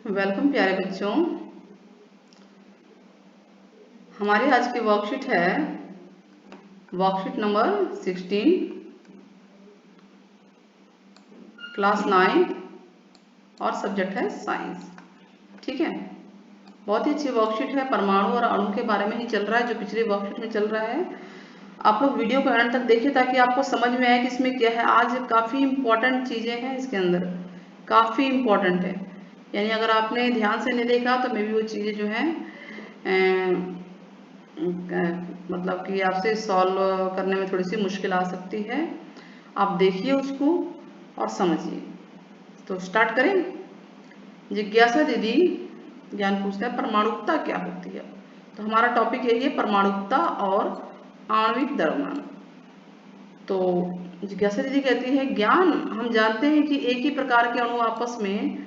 Welcome प्यारे बच्चों। हमारी आज की वर्कशीट है वर्कशीट नंबर 16, क्लास 9 और सब्जेक्ट है साइंस। ठीक है, बहुत ही अच्छी वर्कशीट है। परमाणु और अणु के बारे में ही चल रहा है जो पिछली वर्कशीट में चल रहा है। आप लोग वीडियो को अंत तक देखिए ताकि आपको समझ में आए कि इसमें क्या है। आज काफ़ी इम्पोर्टेंट चीज़ें हैं इसके अंदर, काफ़ी इम्पोर्टेंट है। यानी अगर आपने ध्यान से नहीं देखा तो मे भी वो चीज़ें जो हैं मतलब कि आपसे सॉल्व करने में थोड़ी सी मुश्किल आ सकती है। आप देखिए उसको और समझिए। तो स्टार्ट करें। जिज्ञासा दीदी ज्ञान पूछता है परमाणुकता क्या होती है। तो हमारा टॉपिक यही है, परमाणुकता और आणविक द्रव्यमान। तो जिज्ञासा दीदी कहती है ज्ञान हम जानते हैं कि एक ही प्रकार के अणु आपस में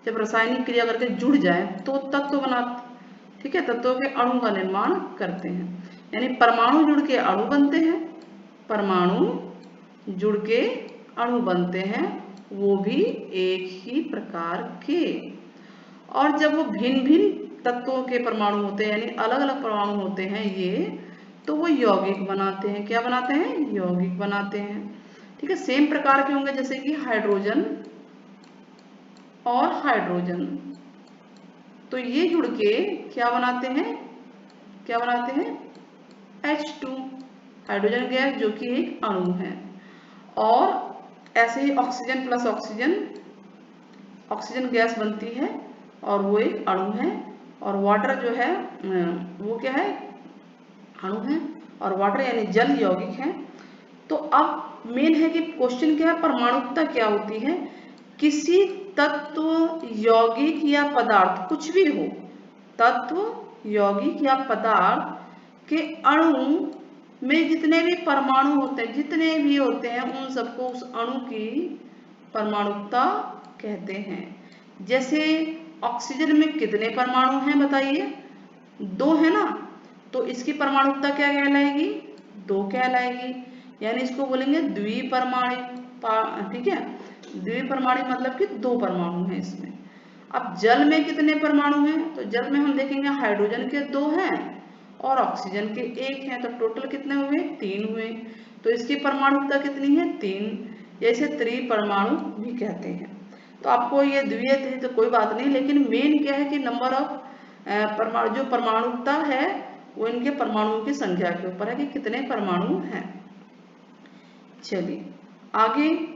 जब रासायनिक क्रिया करके जुड़ जाए तो तत्व बनाते, ठीक है, तत्वों के अणु का निर्माण करते हैं। यानी परमाणु जुड़ के अणु बनते हैं, परमाणु जुड़ के अणु बनते हैं, वो भी एक ही प्रकार के। और जब वो भिन्न भिन्न तत्वों के परमाणु होते हैं, यानी अलग अलग परमाणु होते हैं ये, तो वो यौगिक बनाते हैं। क्या बनाते हैं? यौगिक बनाते हैं। ठीक है, सेम प्रकार के होंगे जैसे कि हाइड्रोजन और हाइड्रोजन। तो ये जुड़ के क्या बनाते हैं? क्या बनाते हैं? H2, हाइड्रोजन गैस जो कि एक अणु है। और ऐसे ही oxygen plus oxygen, oxygen gas बनती है और वो एक अणु है। और वाटर जो है वो क्या है? अणु है। और वाटर यानी जल यौगिक है। तो अब मेन है कि क्वेश्चन क्या है, परमाणुकता क्या होती है। किसी तत्व, यौगिक या पदार्थ, कुछ भी हो, तत्व, यौगिक या पदार्थ के अणु में जितने भी परमाणु होते हैं, जितने भी होते हैं, उन सबको उस अणु की परमाणुकता कहते हैं। जैसे ऑक्सीजन में कितने परमाणु हैं बताइए? 2 है ना, तो इसकी परमाणुकता क्या कहलाएगी? 2 कहलाएगी। यानी इसको बोलेंगे द्विपरमाणु। ठीक है, द्विपरमाणु मतलब कि 2 परमाणु हैं इसमें। अब जल में कितने परमाणु हैं? तो जल में हम देखेंगे हाइड्रोजन के 2 हैं और ऑक्सीजन के 1 हैं, तो टोटल कितने हुए? 3 हुए। तो इसकी परमाणुकता कितनी है? 3। जैसे त्रिपरमाणु भी कहते हैं। तो आपको ये द्वितीय थी तो कोई बात नहीं, लेकिन मेन क्या है कि नंबर ऑफ परमाणु, जो परमाणुकता है वो इनके परमाणुओं की संख्या के ऊपर है कि कितने परमाणु हैं। चलिए आगे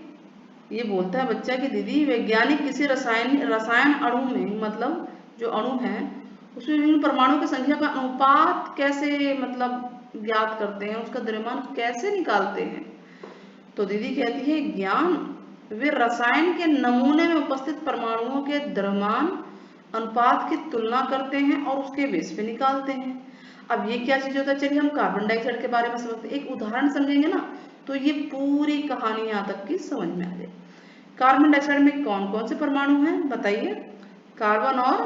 ये बोलता है बच्चा कि दीदी वैज्ञानिक किसी रसायन अणु में, मतलब जो अणु है उसमें विभिन्न परमाणु की संख्या का अनुपात कैसे मतलब ज्ञात करते हैं, उसका द्रव्यमान कैसे निकालते हैं। तो दीदी कहती है ज्ञान वे रसायन के नमूने में उपस्थित परमाणुओं के द्रव्यमान अनुपात की तुलना करते हैं और उसके बेस पे निकालते हैं। अब ये क्या चीज होता है, चलिए हम कार्बन डाइऑक्साइड के बारे में समझते हैं। एक उदाहरण समझेंगे ना तो ये पूरी कहानी यहाँ तक की समझ में आ जाए। कार्बन डाइऑक्साइड में कौन कौन से परमाणु हैं बताइए? कार्बन और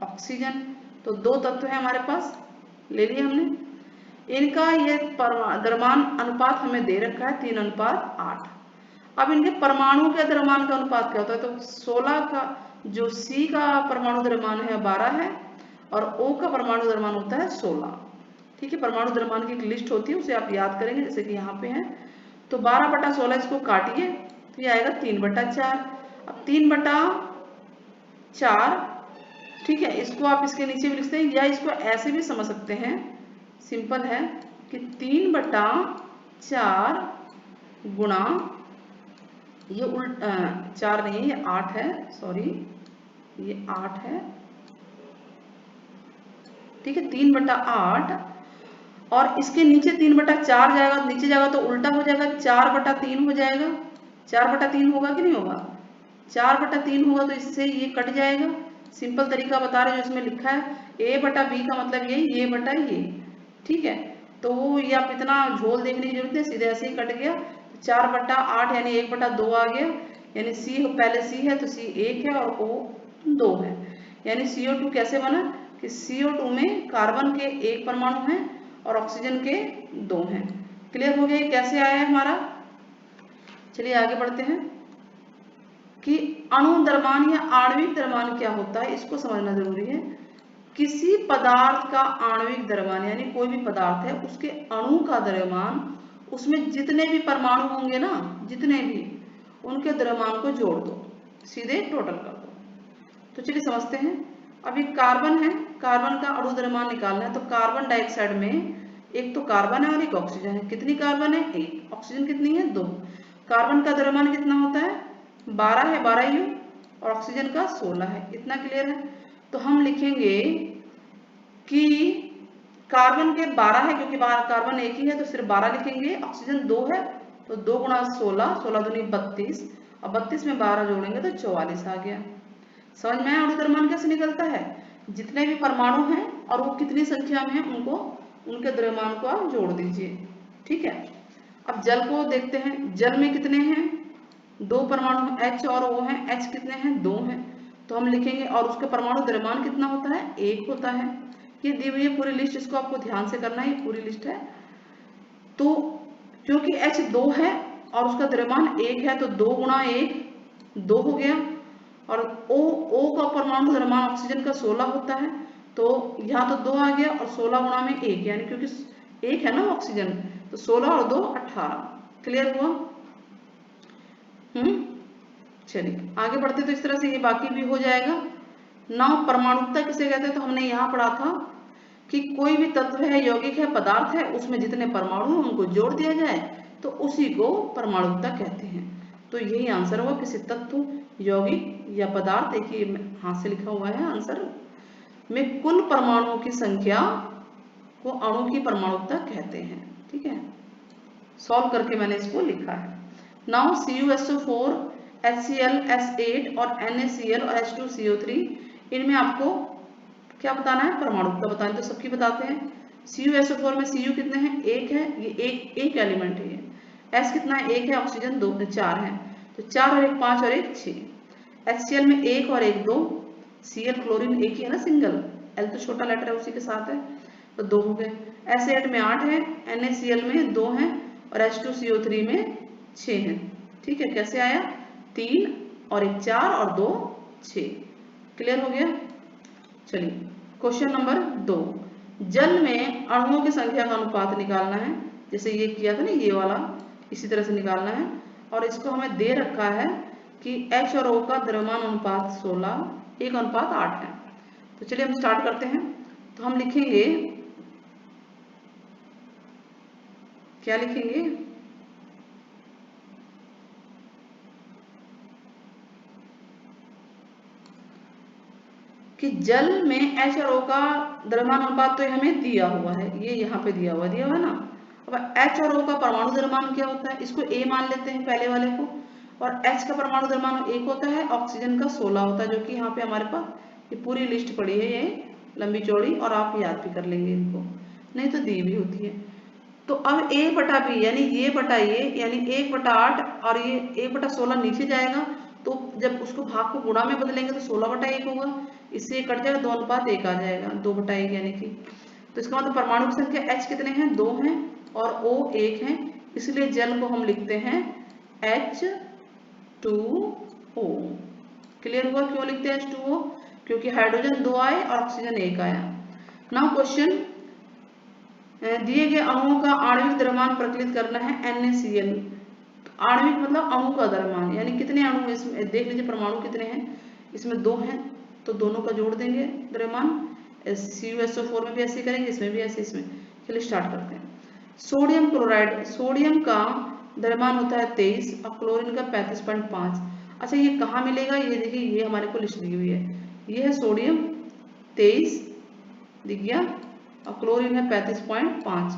ऑक्सीजन। तो 2 तत्व हैं हमारे पास, ले लिए हमने। इनका ये द्रव्यमान अनुपात हमें दे रखा है 3:8। अब इनके परमाणु के द्रव्यमान का अनुपात क्या होता है? तो 16 का जो C का परमाणु द्रव्यमान है 12 है और O का परमाणु द्रव्यमान होता है 16। ठीक है, परमाणु द्रव्यमान की एक लिस्ट होती है, उसे आप याद करेंगे जैसे कि यहाँ पे है। तो 12/16 इसको काटिए तो ये आएगा 3/4। अब 3/4, ठीक है, इसको आप इसके नीचे भी लिखते हैं या इसको ऐसे भी समझ सकते हैं, सिंपल है कि 3/4 गुणा, ये 4 नहीं है, ये 8 है, सॉरी ये 8 है। ठीक है, 3/8 और इसके नीचे 3/4 जाएगा, नीचे जाएगा तो उल्टा हो जाएगा, 4/3 हो जाएगा। 4/3 होगा कि नहीं होगा? 4/3 होगा तो इससे ये कट जाएगा। सिंपल तरीका बता रहे जो इसमें लिखा है, A/B का मतलब ये बटा ये। ठीक है, तो ये आप इतना झोल देखने की जरूरत है, सीधे ऐसे ही कट गया। 4/8 यानी 1/2 आ गया। यानी C पहले C है तो C 1 है और O 2 है। यानी CO2 कैसे बना कि CO2 में कार्बन के 1 परमाणु हैं और ऑक्सीजन के 2 हैं। क्लियर हो गया कैसे आया है हमारा? चलिए आगे बढ़ते हैं। कि अणु द्रव्यमान या आणविक द्रव्यमान क्या होता है, इसको समझना जरूरी है। किसी पदार्थ का आणविक द्रव्यमान यानी कोई भी पदार्थ है उसके अणु का द्रव्यमान, उसमें जितने भी परमाणु होंगे ना, जितने भी, उनके द्रव्यमान को जोड़ दो, सीधे टोटल कर दो। तो चलिए समझते हैं। अभी कार्बन है, कार्बन का अणु द्रव्यमान निकालना है। तो कार्बन डाइऑक्साइड में एक तो कार्बन है और एक ऑक्सीजन है। कितनी कार्बन है? एक। ऑक्सीजन कितनी है? 2। कार्बन का द्रव्यमान कितना होता है? 12 है, 12 U, और ऑक्सीजन का 16 है। इतना क्लियर है। तो हम लिखेंगे कि कार्बन के 12 है, क्योंकि कार्बन एक ही है तो सिर्फ 12 लिखेंगे। ऑक्सीजन 2 है तो 2 गुणा 16, 16 दूनी 32, और 32 में 12 जोड़ेंगे तो 44 आ गया। समझ में अणु द्रव्यमान कैसे निकलता है? जितने भी परमाणु हैं और वो कितनी संख्या में है, उनको, उनके द्रव्यमान को आप जोड़ दीजिए। ठीक है। अब जल को देखते हैं। जल में कितने हैं? 2 परमाणु, H और O हैं। H कितने हैं? 2 हैं। तो हम लिखेंगे, और उसके परमाणु द्रव्यमान कितना होता है? 1 होता है। ये दी हुई है पूरी लिस्ट, इसको आपको ध्यान से करना है, ये पूरी लिस्ट है। तो क्योंकि H 2 है और उसका द्रव्यमान 1 है, तो 2 गुणा 1 2 हो गया। और O का परमाणु द्रव्यमान ऑक्सीजन का 16 होता है, तो यहाँ तो 2 आ गया, और 16 गुणा में 1, यानी क्योंकि 1 है ना ऑक्सीजन, तो 16 और 2 18। क्लियर हुआ? चलिए आगे बढ़ते। तो इस तरह से ये बाकी भी हो जाएगा। नाउ परमाणुकता किसे कहते हैं? तो हमने यहाँ पढ़ा था कि कोई भी तत्व है, यौगिक है, पदार्थ है, उसमें जितने परमाणु हैं उनको जोड़ दिया जाए तो उसी को परमाणुकता कहते हैं। तो यही आंसर हुआ। किसी तत्व, यौगिक या पदार्थ, देखिए हाथ से लिखा हुआ है आंसर में, कुल परमाणुओं की संख्या को अणु की परमाणुकता कहते हैं। ठीक है, सॉल्व करके मैंने इसको लिखा है। नाउ CuSO4, HCl, S8 और NaCl और H2CO3, इनमें आपको क्या बताना है? परमाणुकता बतानी। तो सबकी बताते हैं। CuSO4 में Cu कितने हैं? 1 है, ये एक एलिमेंट है। S कितना है? 1 है, ऑक्सीजन 2 4 है, तो 4 और 1 5 और 1 6। HCl में 1 और 1 2, Cl क्लोरीन एक ही है ना, सिंगल, L तो छोटा लेटर है उसी के साथ है, तो 2 हो गए। S8 में 8 है, NaCl में 2 है, और H2CO3 में 6 है। ठीक है, कैसे आया? 3 और 1 4 और 2 6। क्लियर हो गया? चलिए क्वेश्चन नंबर 2। जल में अणुओं की संख्या का अनुपात निकालना है। जैसे ये किया था ना, ये वाला, इसी तरह से निकालना है। और इसको हमें दे रखा है कि H और O का द्रव्यमान अनुपात 16, 1:8 है। तो चलिए हम स्टार्ट करते हैं। तो हम लिखेंगे, क्या लिखेंगे? कि जल में H और O का द्रव्यमान अनुपात तो हमें दिया हुआ है, ये यहाँ पे दिया हुआ है ना। अब H और O का परमाणु द्रव्यमान क्या होता है? इसको A मान लेते हैं पहले वाले को। और H का परमाणु द्रव्यमान 1 होता है, ऑक्सीजन का 16 होता है, जो कि यहाँ पे हमारे पास ये पूरी लिस्ट पड़ी है, ये लंबी चौड़ी, और आप याद भी कर लेंगे इनको, नहीं तो दी भी होती है। तो अब A बटा B, यानी ये बटा ये, यानी 1/8, और ये 1/16 नीचे जाएगा, तो जब उसको भाग को गुणा में बदलेंगे तो 16/1 होगा, इससे कट जाएगा, 2:1 आ जाएगा, 2/1 यानी कि। तो इसका मतलब परमाणु की संख्या H कितने हैं? 2 हैं, और O 1 है, इसलिए जल को हम लिखते हैं H2O। क्लियर हुआ? क्यों लिखते हैं H2O? क्योंकि हाइड्रोजन 2 आए और ऑक्सीजन 1 आया। नाउ क्वेश्चन, दिए गए अणुओं का आणविक द्रव्यमान प्रकलित करना है NaCl। आणविक मतलब अणु का द्रव्यमान, यानी कितने अणु इसमें देख लीजिए, परमाणु कितने हैं? इसमें 2 हैं, तो दोनों का जोड़ देंगे द्रव्यमान। CuSO4 में भी ऐसे करेंगे, इसमें भी ऐसे, इसमें। चलिए स्टार्ट करते हैं। सोडियम क्लोराइड, सोडियम का द्रव्यमान होता है 23 और क्लोरीन का 35.5। अच्छा, ये कहाँ मिलेगा? ये देखिए, ये हमारे को लिस्ट दी हुई है। ये है सोडियम 23 दिख गया, और क्लोरीन है 35.5।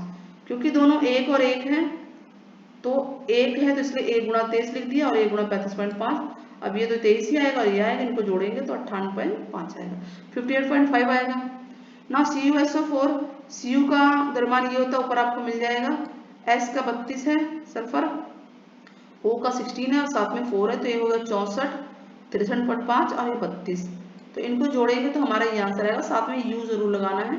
क्योंकि दोनों 1 और 1 हैं, तो 1 है तो इसलिए 1 गुणा 23 लिख दिया, और 1 गुणा 35.5। अब ये तो 23 ही आएगा और ये आएगा, इनको जोड़ेंगे तो 58.5 आएगा, 58.5 आएगा। ना CuSO4, Cu का द्रव्यमान ये होता है, ऊपर आपको मिल जाएगा। S का 32 है सल्फर, O का 16 है और साथ में 4 है, तो ये होगा 64, 63.5 और ये 32। तो इनको जोड़ेंगे तो हमारा ये आंसर आएगा। साथ में U जरूर लगाना है।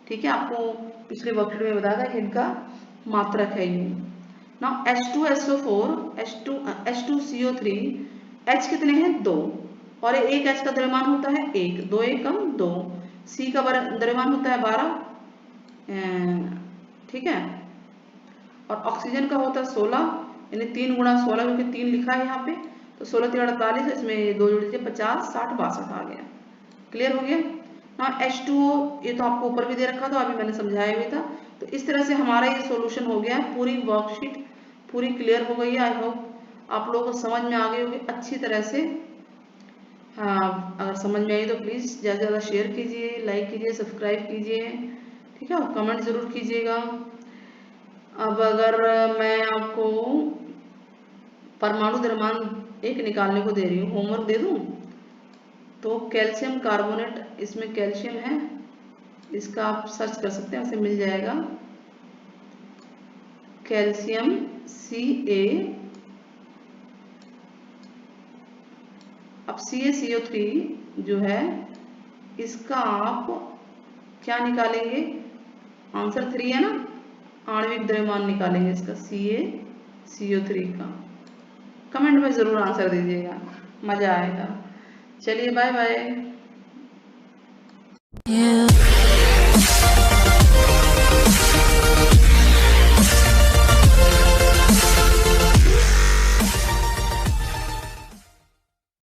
ठीक है, आपको पिछले वर्कशीट में बताया था कि इनका मात्रक है U। Now H2SO4, H2CO3, H कितने हैं 2 और एक H का द्रव्यमान होता है 1, 2 1 कम 2। C का द्रव्यमान होता है 12, ठीक है। और ऑक्सीजन का होता है 16, यानी 3 गुणा 16 क्योंकि 3 लिखा है यहाँ पे, तो 16 3 48, इसमें 2 जोड़ दीजिए 50 60 62 आ गया। क्लियर हो गया ना। H2O ये तो आपको ऊपर भी दे रखा था, अभी मैंने समझाया भी था। तो इस तरह से हमारा ये सॉल्यूशन हो गया। पूरी वर्कशीट पूरी क्लियर हो गई है। आई होप आप लोगों को समझ में आ गई होगी अच्छी तरह से। हाँ, अगर समझ में आई तो प्लीज़ ज़्यादा से ज़्यादा शेयर कीजिए, लाइक कीजिए, सब्सक्राइब कीजिए, ठीक है, और कमेंट ज़रूर कीजिएगा। अब अगर मैं आपको परमाणु द्रव्यमान एक निकालने को दे रही हूँ, होमवर्क दे दूँ, तो कैल्शियम कार्बोनेट, इसमें कैल्शियम है, इसका आप सर्च कर सकते हैं, उसे मिल जाएगा कैल्शियम Ca। अब CaCO3 जो है इसका आप क्या निकालेंगे, आंसर 3 है ना, आणविक द्रव्यमान निकालेंगे इसका CaCO3 का। कमेंट में जरूर आंसर दीजिएगा, मजा आएगा। चलिए बाय बाय।